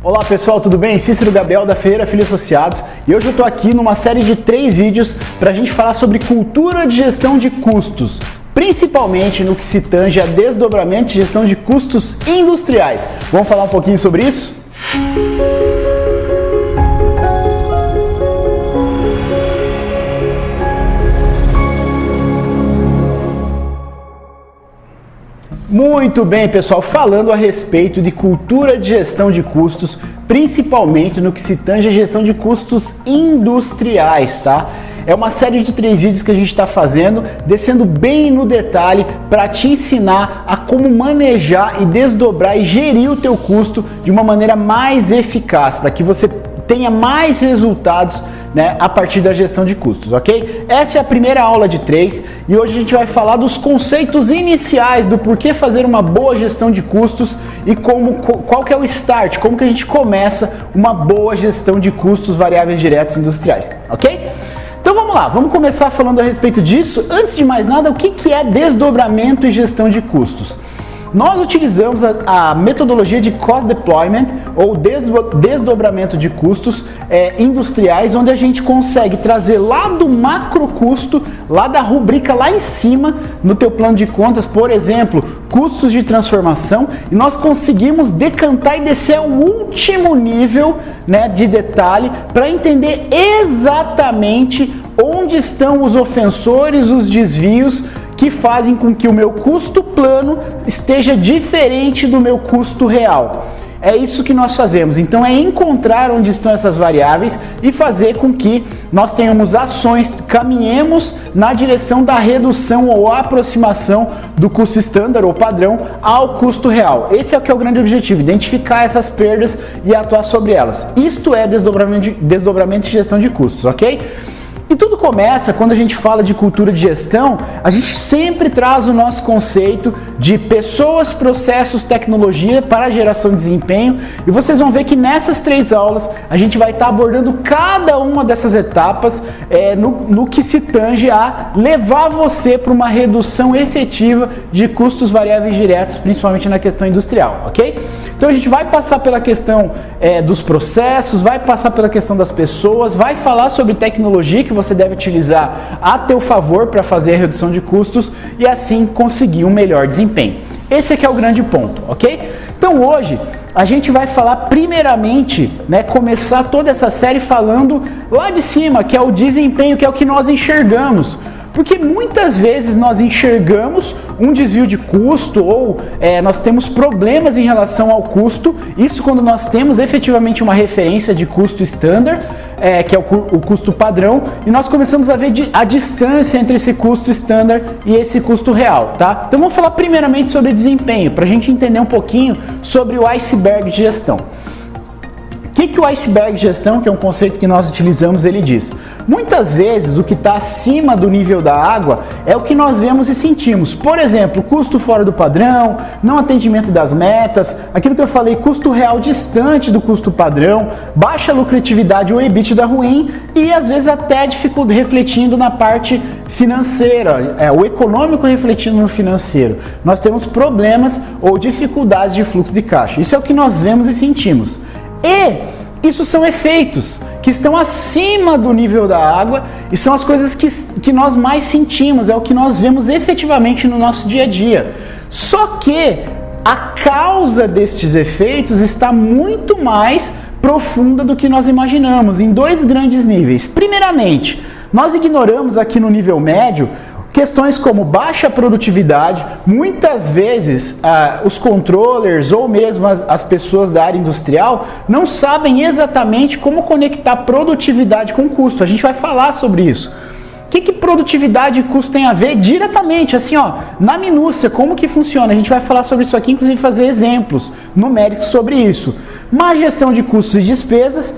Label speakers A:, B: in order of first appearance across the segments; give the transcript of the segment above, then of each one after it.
A: Olá pessoal, tudo bem? Cícero Gabriel da Ferreira Filho Associados e hoje eu estou aqui numa série de 3 vídeos para a gente falar sobre cultura de gestão de custos, principalmente no que se tange a desdobramento de gestão de custos industriais. Vamos falar um pouquinho sobre isso? Muito bem, pessoal, falando a respeito de cultura de gestão de custos, principalmente no que se tange a gestão de custos industriais, tá? É uma série de 3 vídeos que a gente está fazendo, descendo bem no detalhe para te ensinar a como manejar e desdobrar e gerir o teu custo de uma maneira mais eficaz, para que você tenha mais resultados, né, a partir da gestão de custos, ok? Essa é a primeira aula de 3 e hoje a gente vai falar dos conceitos iniciais do porquê fazer uma boa gestão de custos e qual que é o start, como que a gente começa uma boa gestão de custos variáveis diretos industriais, ok? Então vamos lá, vamos começar falando a respeito disso. Antes de mais nada, o que é desdobramento e gestão de custos? Nós utilizamos a metodologia de cost deployment ou desdobramento de custos industriais, onde a gente consegue trazer lá do macro custo, lá da rubrica lá em cima, no teu plano de contas, por exemplo, custos de transformação, e nós conseguimos decantar e descer ao último nível, né, de detalhe para entender exatamente onde estão os ofensores, os desvios, que fazem com que o meu custo plano esteja diferente do meu custo real. É isso que nós fazemos. Então é encontrar onde estão essas variáveis e fazer com que nós tenhamos ações, caminhemos na direção da redução ou aproximação do custo estándar ou padrão ao custo real. Esse é o que é o grande objetivo, identificar essas perdas e atuar sobre elas. Isto é desdobramento de gestão de custos, ok? E tudo começa quando a gente fala de cultura de gestão, a gente sempre traz o nosso conceito de pessoas, processos, tecnologia para a geração de desempenho, e vocês vão ver que nessas 3 aulas a gente vai estar abordando cada uma dessas etapas no que se tange a levar você para uma redução efetiva de custos variáveis diretos, principalmente na questão industrial, ok? Então a gente vai passar pela questão dos processos, vai passar pela questão das pessoas, vai falar sobre tecnologia que você deve utilizar a teu favor para fazer a redução de custos e assim conseguir um melhor desempenho. Esse aqui é o grande ponto, ok? Então hoje a gente vai falar primeiramente, né, começar toda essa série falando lá de cima, que é o desempenho, que é o que nós enxergamos. Porque muitas vezes nós enxergamos um desvio de custo ou nós temos problemas em relação ao custo, isso quando nós temos efetivamente uma referência de custo estándar, que é o custo padrão, e nós começamos a ver a distância entre esse custo estándar e esse custo real, tá? Então vamos falar primeiramente sobre desempenho, para a gente entender um pouquinho sobre o iceberg de gestão. O que o iceberg de gestão, que é um conceito que nós utilizamos, ele diz? Muitas vezes o que está acima do nível da água é o que nós vemos e sentimos. Por exemplo, custo fora do padrão, não atendimento das metas, aquilo que eu falei, custo real distante do custo padrão, baixa lucratividade ou EBITDA ruim e às vezes até dificuldade refletindo na parte financeira, o econômico refletindo no financeiro. Nós temos problemas ou dificuldades de fluxo de caixa. Isso é o que nós vemos e sentimos. E isso são efeitos que estão acima do nível da água e são as coisas que nós mais sentimos, é o que nós vemos efetivamente no nosso dia a dia. Só que a causa destes efeitos está muito mais profunda do que nós imaginamos, em 2 grandes níveis. Primeiramente, nós ignoramos aqui no nível médio questões como baixa produtividade. Muitas vezes os controllers ou mesmo as pessoas da área industrial não sabem exatamente como conectar produtividade com custo. A gente vai falar sobre isso. O que produtividade e custo tem a ver diretamente, assim, ó, na minúcia, como que funciona? A gente vai falar sobre isso aqui, inclusive fazer exemplos numéricos sobre isso. Má gestão de custos e despesas,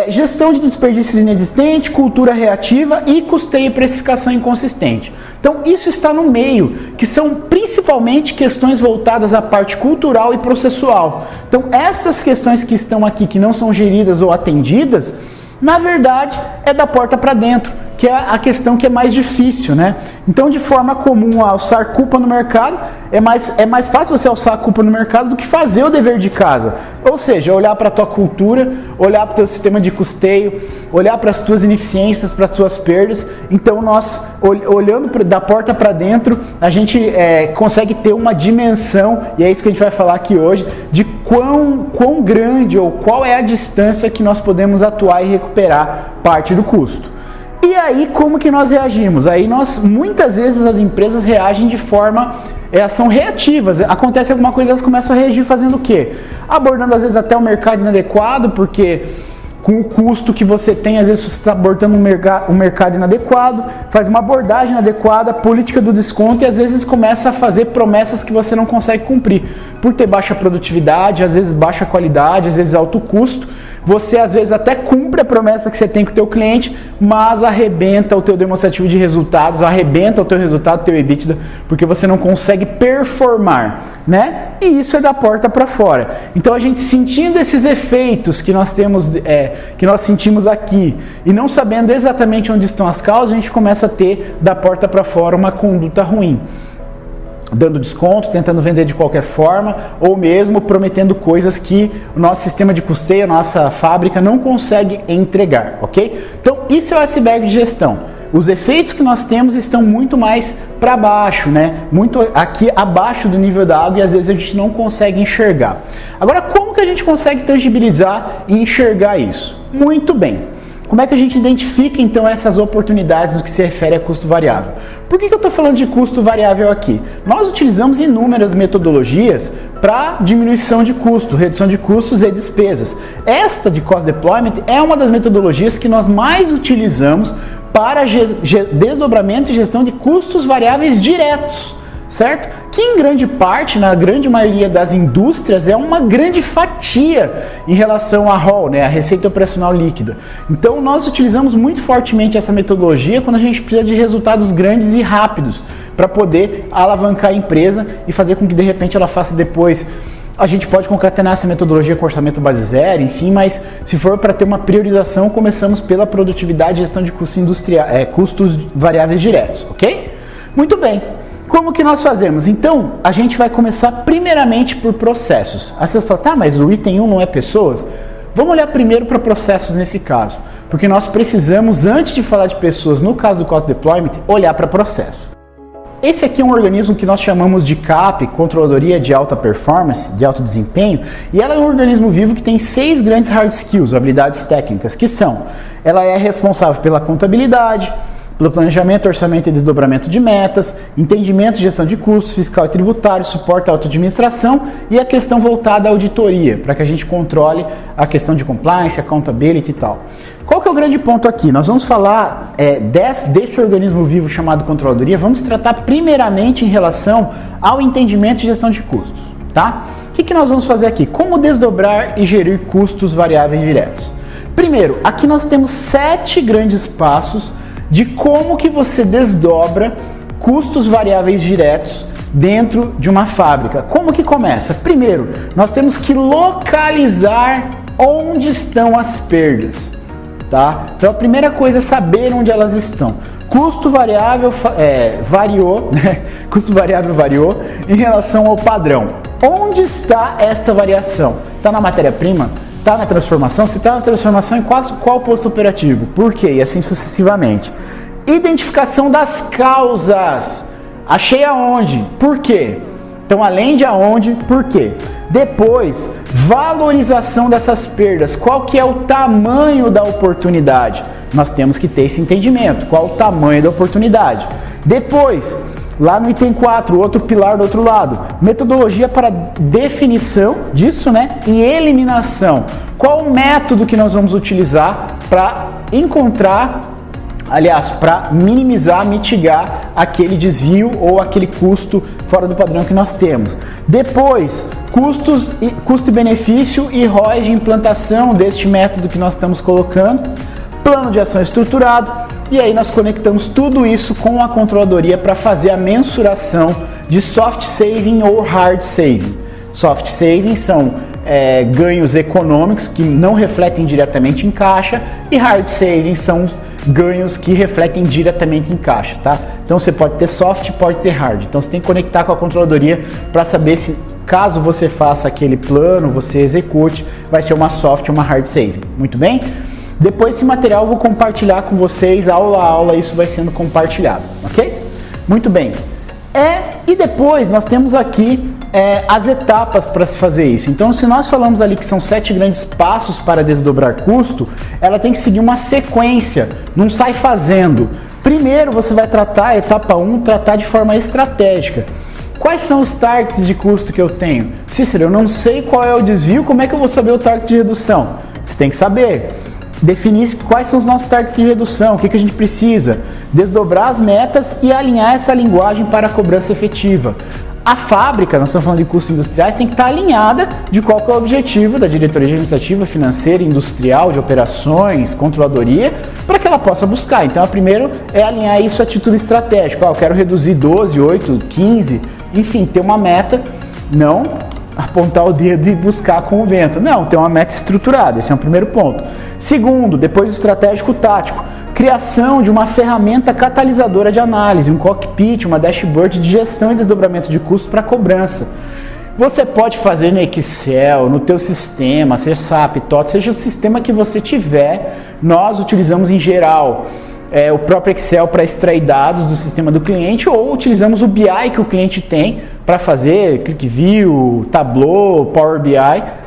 A: gestão de desperdícios inexistente, cultura reativa e custeio e precificação inconsistente. Então isso está no meio, que são principalmente questões voltadas à parte cultural e processual. Então essas questões que estão aqui, que não são geridas ou atendidas, na verdade é da porta para dentro, que é a questão que é mais difícil, né? Então, de forma comum, alçar culpa no mercado, é mais fácil você alçar a culpa no mercado do que fazer o dever de casa. Ou seja, olhar para a tua cultura, olhar para o teu sistema de custeio, olhar para as tuas ineficiências, para as tuas perdas. Então, nós, olhando da porta para dentro, a gente consegue ter uma dimensão, e é isso que a gente vai falar aqui hoje, de quão grande ou qual é a distância que nós podemos atuar e recuperar parte do custo. E aí, como que nós reagimos? Aí muitas vezes as empresas reagem de forma, são reativas. Acontece alguma coisa, elas começam a reagir fazendo o quê? Abordando às vezes até o mercado inadequado, porque com o custo que você tem, às vezes você está abordando um mercado inadequado, faz uma abordagem inadequada, política do desconto, e às vezes começa a fazer promessas que você não consegue cumprir. Por ter baixa produtividade, às vezes baixa qualidade, às vezes alto custo, você às vezes até cumpre a promessa que você tem com o teu cliente, mas arrebenta o teu demonstrativo de resultados, arrebenta o teu resultado, o teu EBITDA, porque você não consegue performar, né? E isso é da porta para fora. Então a gente sentindo esses efeitos que nós temos, que nós sentimos aqui, e não sabendo exatamente onde estão as causas, a gente começa a ter da porta para fora uma conduta ruim. Dando desconto, tentando vender de qualquer forma, ou mesmo prometendo coisas que o nosso sistema de custeio, a nossa fábrica não consegue entregar, ok? Então, isso é o iceberg de gestão. Os efeitos que nós temos estão muito mais para baixo, né? Muito aqui abaixo do nível da água, e às vezes a gente não consegue enxergar. Agora, como que a gente consegue tangibilizar e enxergar isso? Muito bem. Como é que a gente identifica, então, essas oportunidades no que se refere a custo variável? Por que eu estou falando de custo variável aqui? Nós utilizamos inúmeras metodologias para diminuição de custo, redução de custos e despesas. Esta de Cost Deployment é uma das metodologias que nós mais utilizamos para desdobramento e gestão de custos variáveis diretos, certo? Que em grande parte, na grande maioria das indústrias, é uma grande fatia em relação à ROL, né, a receita operacional líquida. Então nós utilizamos muito fortemente essa metodologia quando a gente precisa de resultados grandes e rápidos para poder alavancar a empresa e fazer com que de repente ela faça depois. A gente pode concatenar essa metodologia com orçamento base zero, enfim, mas se for para ter uma priorização, começamos pela produtividade e gestão de custos variáveis diretos, ok? Muito bem. Como que nós fazemos? Então, a gente vai começar primeiramente por processos. Aí você fala, tá, mas o item 1 não é pessoas? Vamos olhar primeiro para processos nesse caso, porque nós precisamos, antes de falar de pessoas, no caso do Cost Deployment, olhar para processo. Esse aqui é um organismo que nós chamamos de CAP, Controladoria de Alta Performance, de Alto Desempenho, e ela é um organismo vivo que tem 6 grandes hard skills, habilidades técnicas, que são, ela é responsável pela contabilidade, pelo planejamento, orçamento e desdobramento de metas, entendimento e gestão de custos, fiscal e tributário, suporte à autoadministração e a questão voltada à auditoria, para que a gente controle a questão de compliance, accountability e tal. Qual que é o grande ponto aqui? Nós vamos falar desse organismo vivo chamado controladoria, vamos tratar primeiramente em relação ao entendimento e gestão de custos, tá? O que nós vamos fazer aqui? Como desdobrar e gerir custos variáveis diretos? Primeiro, aqui nós temos 7 grandes passos de como que você desdobra custos variáveis diretos dentro de uma fábrica. Como que começa? Primeiro, nós temos que localizar onde estão as perdas, tá? Então a primeira coisa é saber onde elas estão. Custo variável variou, né? Custo variável variou em relação ao padrão. Onde está esta variação? Está na matéria-prima? Está na transformação? Se está na transformação, em qual posto operativo? Por quê? E assim sucessivamente. Identificação das causas. Achei aonde? Por quê? Então, além de aonde, por quê? Depois, valorização dessas perdas. Qual que é o tamanho da oportunidade? Nós temos que ter esse entendimento. Qual o tamanho da oportunidade? Depois, lá no item 4, outro pilar do outro lado, metodologia para definição disso, né? E eliminação. Qual o método que nós vamos utilizar para para minimizar, mitigar aquele desvio ou aquele custo fora do padrão que nós temos. Depois, custo e benefício e ROI de implantação deste método que nós estamos colocando, plano de ação estruturado, e aí nós conectamos tudo isso com a controladoria para fazer a mensuração de soft saving ou hard saving. Soft saving são ganhos econômicos que não refletem diretamente em caixa, e hard saving são ganhos que refletem diretamente em caixa, tá? Então você pode ter soft, pode ter hard. Então você tem que conectar com a controladoria para saber se, caso você faça aquele plano, você execute, vai ser uma soft ou uma hard saving. Muito bem? Depois esse material eu vou compartilhar com vocês, aula a aula, isso vai sendo compartilhado, ok? Muito bem. E depois nós temos aqui as etapas para se fazer isso. Então, se nós falamos ali que são 7 grandes passos para desdobrar custo, ela tem que seguir uma sequência, não sai fazendo. Primeiro você vai tratar, a etapa 1, tratar de forma estratégica. Quais são os targets de custo que eu tenho? Cícero, eu não sei qual é o desvio, como é que eu vou saber o target de redução? Você tem que saber. Definir quais são os nossos targets de redução, o que a gente precisa, desdobrar as metas e alinhar essa linguagem para a cobrança efetiva. A fábrica, nós estamos falando de custos industriais, tem que estar alinhada de qual que é o objetivo da diretoria administrativa, financeira, industrial, de operações, controladoria, para que ela possa buscar. Então, a primeiro é alinhar isso a título estratégico. Eu quero reduzir 12, 8, 15, enfim, ter uma meta, não apontar o dedo e buscar com o vento. Não, ter uma meta estruturada, esse é o primeiro ponto. Segundo, depois do estratégico tático, criação de uma ferramenta catalisadora de análise, um cockpit, uma dashboard de gestão e desdobramento de custo para cobrança. Você pode fazer no Excel, no teu sistema, seja SAP, TOTS, seja o sistema que você tiver, nós utilizamos em geral o próprio Excel para extrair dados do sistema do cliente ou utilizamos o BI que o cliente tem para fazer ClickView, Tableau, Power BI,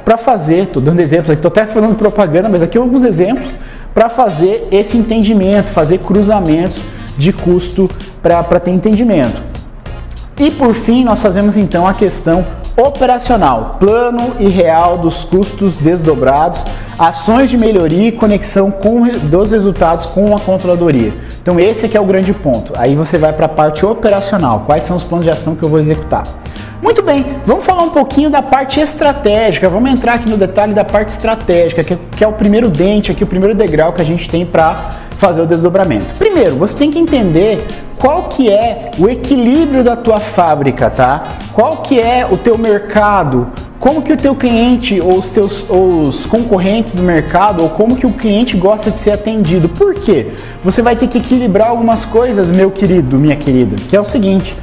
A: para fazer, estou dando exemplos, estou até falando propaganda, mas aqui alguns exemplos para fazer esse entendimento, fazer cruzamentos de custo para ter entendimento. E por fim, nós fazemos então a questão operacional, plano e real dos custos desdobrados, ações de melhoria e conexão dos resultados com a controladoria. Então esse aqui é o grande ponto. Aí você vai para a parte operacional, quais são os planos de ação que eu vou executar. Muito bem, vamos falar um pouquinho da parte estratégica, vamos entrar aqui no detalhe da parte estratégica, que é o primeiro dente aqui, o primeiro degrau que a gente tem para fazer o desdobramento. Primeiro, você tem que entender qual que é o equilíbrio da tua fábrica, tá? Qual que é o teu mercado, como que o teu cliente ou os concorrentes do mercado, ou como que o cliente gosta de ser atendido. Por quê? Você vai ter que equilibrar algumas coisas, meu querido, minha querida, que é o seguinte.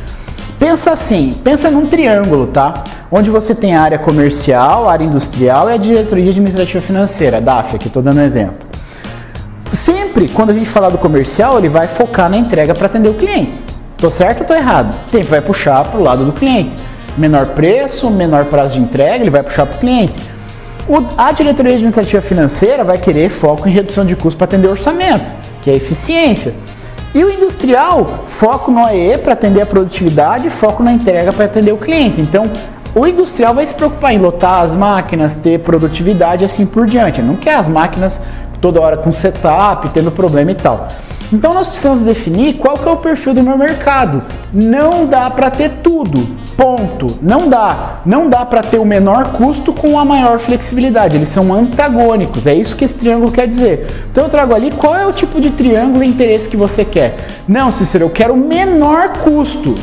A: Pensa assim, pensa num triângulo, tá? Onde você tem a área comercial, a área industrial e a diretoria administrativa financeira, DAF, aqui estou dando um exemplo. Sempre, quando a gente falar do comercial, ele vai focar na entrega para atender o cliente. Tô certo ou tô errado? Sempre vai puxar para o lado do cliente. Menor preço, menor prazo de entrega, ele vai puxar para o cliente. A diretoria administrativa financeira vai querer foco em redução de custo para atender o orçamento, que é eficiência. E o industrial, foco no AE para atender a produtividade, foco na entrega para atender o cliente. Então, o industrial vai se preocupar em lotar as máquinas, ter produtividade e assim por diante. Ele não quer as máquinas toda hora com setup, tendo problema e tal. Então nós precisamos definir qual que é o perfil do meu mercado. Não dá para ter tudo, ponto. Não dá. Não dá para ter o menor custo com a maior flexibilidade. Eles são antagônicos, é isso que esse triângulo quer dizer. Então eu trago ali qual é o tipo de triângulo e interesse que você quer. Não, Cícero, eu quero o menor custo.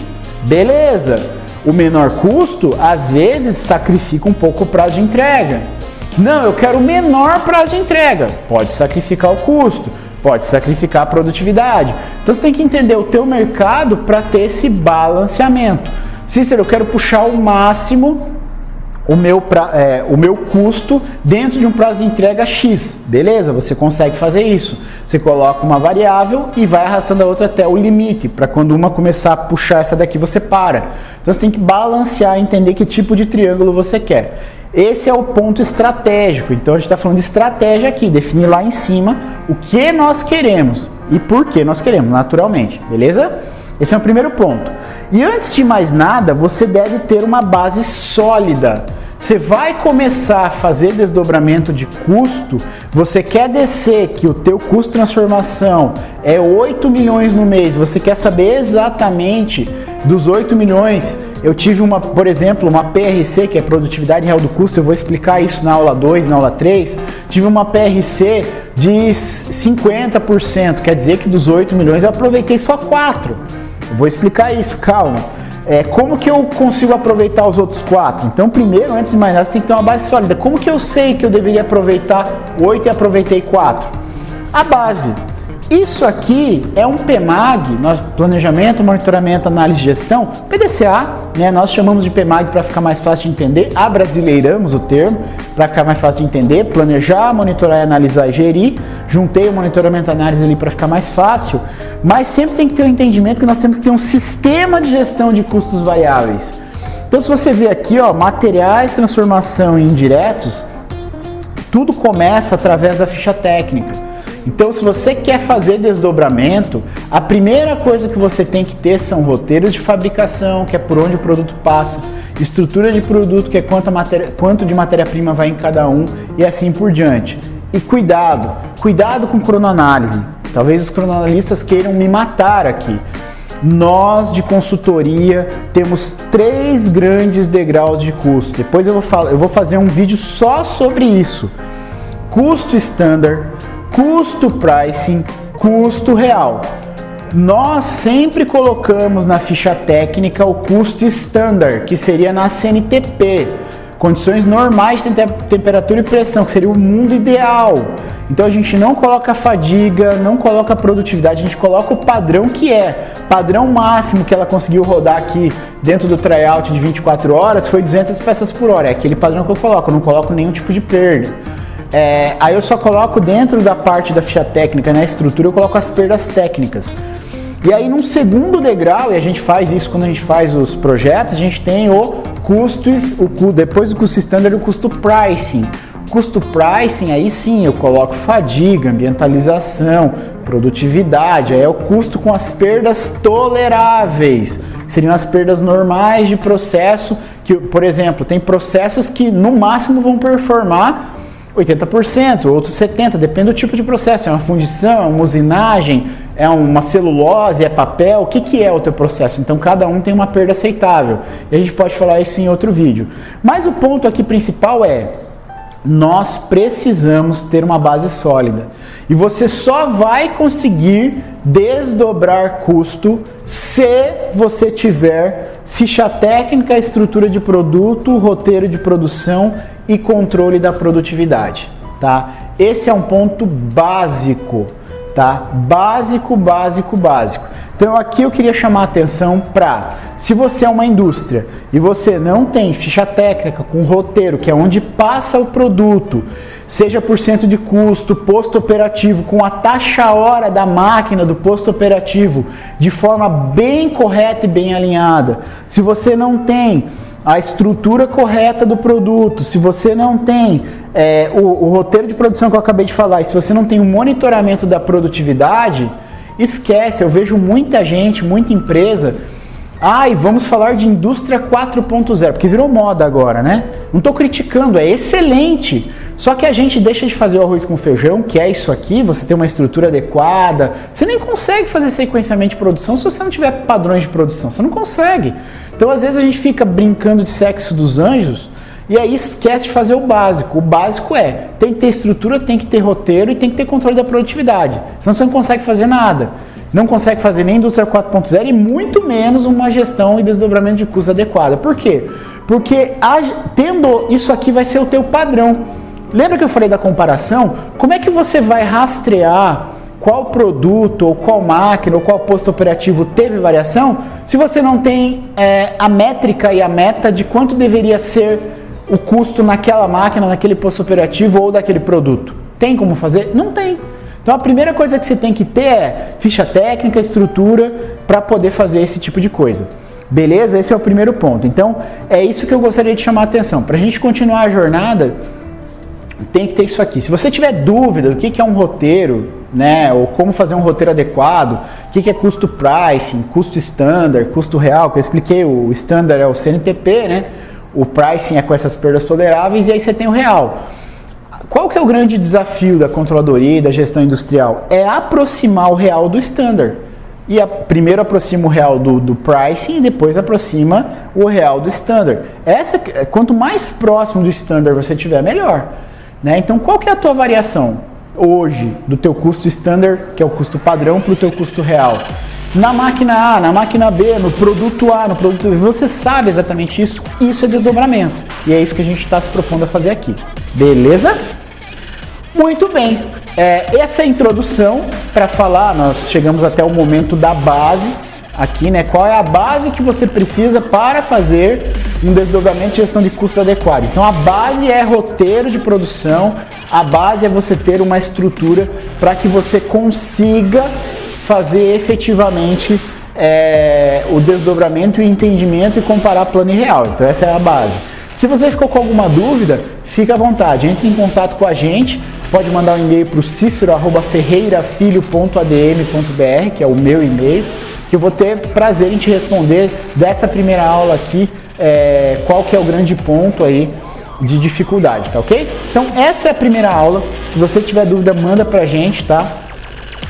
A: Beleza. O menor custo, às vezes, sacrifica um pouco o prazo de entrega. Não, eu quero o menor prazo de entrega. Pode sacrificar o custo, pode sacrificar a produtividade. Então você tem que entender o teu mercado para ter esse balanceamento. Cícero, eu quero puxar ao máximo o meu custo dentro de um prazo de entrega X. Beleza, você consegue fazer isso. Você coloca uma variável e vai arrastando a outra até o limite, para quando uma começar a puxar essa daqui, você para. Então você tem que balancear, entender que tipo de triângulo você quer. Esse é o ponto estratégico. Então a gente está falando de estratégia aqui, definir lá em cima o que nós queremos e por que nós queremos, naturalmente, beleza? Esse é o primeiro ponto. E antes de mais nada, você deve ter uma base sólida. Você vai começar a fazer desdobramento de custo, você quer descer que o teu custo de transformação é 8 milhões no mês, você quer saber exatamente dos 8 milhões. Eu tive por exemplo, uma PRC, que é Produtividade Real do Custo, eu vou explicar isso na aula 2, na aula 3. Tive uma PRC de 50%, quer dizer que dos 8 milhões eu aproveitei só 4. Eu vou explicar isso, calma. Como que eu consigo aproveitar os outros 4? Então, primeiro, antes de mais nada, você tem que ter uma base sólida. Como que eu sei que eu deveria aproveitar 8 e aproveitei 4? A base. Isso aqui é um PMAG, Planejamento, Monitoramento, Análise e Gestão, PDCA, né? Nós chamamos de PMAG para ficar mais fácil de entender, abrasileiramos o termo para ficar mais fácil de entender, planejar, monitorar, analisar e gerir. Juntei o monitoramento e análise ali para ficar mais fácil, mas sempre tem que ter o entendimento que nós temos que ter um sistema de gestão de custos variáveis. Então se você vê aqui, ó, materiais, transformação e indiretos, tudo começa através da ficha técnica. Então, se você quer fazer desdobramento, a primeira coisa que você tem que ter são roteiros de fabricação, que é por onde o produto passa, estrutura de produto, que é quanto de matéria-prima vai em cada um, e assim por diante. E cuidado com cronoanálise. Talvez os cronoanalistas queiram me matar aqui. Nós, de consultoria, temos 3 grandes degraus de custo. Depois eu vou fazer um vídeo só sobre isso. Custo standard, custo pricing, custo real. Nós sempre colocamos na ficha técnica o custo standard, que seria na CNTP, condições normais de temperatura e pressão, que seria o mundo ideal. Então a gente não coloca fadiga, não coloca produtividade, a gente coloca o padrão que é. Padrão máximo que ela conseguiu rodar aqui dentro do tryout de 24 horas foi 200 peças por hora, é aquele padrão que eu não coloco nenhum tipo de perda. Aí eu só coloco dentro da parte da ficha técnica, na estrutura, eu coloco as perdas técnicas. E aí num segundo degrau, e a gente faz isso quando a gente faz os projetos, a gente tem o custo, depois do custo standard, o custo pricing. O custo pricing, aí sim, eu coloco fadiga, ambientalização, produtividade, aí é o custo com as perdas toleráveis, que seriam as perdas normais de processo, que, por exemplo, tem processos que no máximo vão performar 80%, outros 70%, depende do tipo de processo, é uma fundição, é uma usinagem, é uma celulose, é papel, o que é o teu processo? Então cada um tem uma perda aceitável, e a gente pode falar isso em outro vídeo. Mas o ponto aqui principal é, nós precisamos ter uma base sólida, e você só vai conseguir desdobrar custo se você tiver ficha técnica, estrutura de produto, roteiro de produção e controle da produtividade, tá? Esse é um ponto básico, tá? Básico. Então aqui eu queria chamar a atenção para, se você é uma indústria e você não tem ficha técnica com roteiro, que é onde passa o produto, seja por cento de custo, posto operativo, com a taxa hora da máquina do posto operativo de forma bem correta e bem alinhada, se você não tem a estrutura correta do produto, se você não tem o roteiro de produção que eu acabei de falar, e se você não tem o monitoramento da produtividade, esquece. Eu vejo muita gente, muita empresa, vamos falar de indústria 4.0, porque virou moda agora, né? Não estou criticando, é excelente. Só que a gente deixa de fazer o arroz com feijão, que é isso aqui, você tem uma estrutura adequada, você nem consegue fazer sequenciamento de produção se você não tiver padrões de produção, você não consegue. Então às vezes a gente fica brincando de sexo dos anjos e aí esquece de fazer o básico. O básico tem que ter estrutura, tem que ter roteiro e tem que ter controle da produtividade, senão você não consegue fazer nada. Não consegue fazer nem indústria 4.0 e muito menos uma gestão e desdobramento de custos adequada. Por quê? Porque tendo isso aqui vai ser o teu padrão. Lembra que eu falei da comparação? Como é que você vai rastrear qual produto, ou qual máquina, ou qual posto operativo teve variação, se você não tem a métrica e a meta de quanto deveria ser o custo naquela máquina, naquele posto operativo ou daquele produto? Tem como fazer? Não tem. Então a primeira coisa que você tem que ter é ficha técnica, estrutura, para poder fazer esse tipo de coisa. Beleza? Esse é o primeiro ponto. Então é isso que eu gostaria de chamar a atenção. Para a gente continuar a jornada, tem que ter isso aqui. Se você tiver dúvida do que é um roteiro, né, ou como fazer um roteiro adequado, o que é custo pricing, custo standard, custo real, que eu expliquei, o standard é o CNTP, né, o pricing é com essas perdas toleráveis, e aí você tem o real. Qual que é o grande desafio da controladoria e da gestão industrial? É aproximar o real do standard. E primeiro aproxima o real do pricing e depois aproxima o real do standard. Quanto mais próximo do standard você tiver, melhor. Né? Então, qual que é a tua variação hoje do teu custo standard, que é o custo padrão, para o teu custo real? Na máquina A, na máquina B, no produto A, no produto B, você sabe exatamente isso. Isso é desdobramento. E é isso que a gente está se propondo a fazer aqui. Beleza? Muito bem. Essa é a introdução. para falar, nós chegamos até o momento da base aqui, né? Qual é a base que você precisa para fazer um desdobramento de gestão de custos adequado? Então a base é roteiro de produção, a base é você ter uma estrutura para que você consiga fazer efetivamente o desdobramento e entendimento e comparar plano e real. Então essa é a base. Se você ficou com alguma dúvida, fica à vontade, entre em contato com a gente. Você pode mandar um e-mail para o cicero@ferreirafilho.adm.br, que é o meu e-mail, que eu vou ter prazer em te responder dessa primeira aula aqui, qual que é o grande ponto aí de dificuldade, tá ok? Então essa é a primeira aula. Se você tiver dúvida, manda pra gente, tá?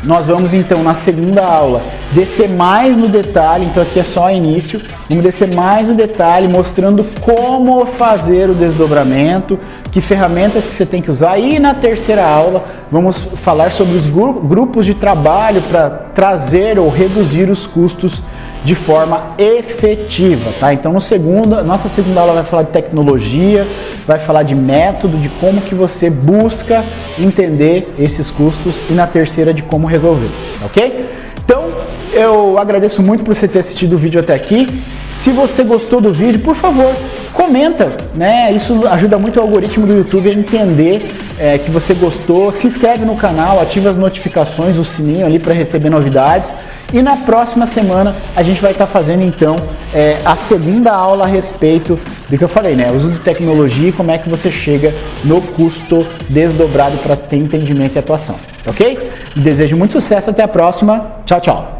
A: Nós vamos então na segunda aula descer mais no detalhe, então aqui é só o início, vamos descer mais no detalhe mostrando como fazer o desdobramento, que ferramentas que você tem que usar, e na terceira aula vamos falar sobre os grupos de trabalho para trazer ou reduzir os custos de forma efetiva, tá? Então nossa segunda aula vai falar de tecnologia, vai falar de método, de como que você busca entender esses custos, e na terceira de como resolver, ok? Então eu agradeço muito por você ter assistido o vídeo até aqui. Se você gostou do vídeo, por favor, comenta, né? Isso ajuda muito o algoritmo do YouTube a entender que você gostou. Se inscreve no canal, ativa as notificações, o sininho ali para receber novidades. E na próxima semana a gente vai estar fazendo então a segunda aula a respeito do que eu falei, né? Uso de tecnologia e como é que você chega no custo desdobrado para ter entendimento e atuação, ok? Desejo muito sucesso, até a próxima. Tchau, tchau!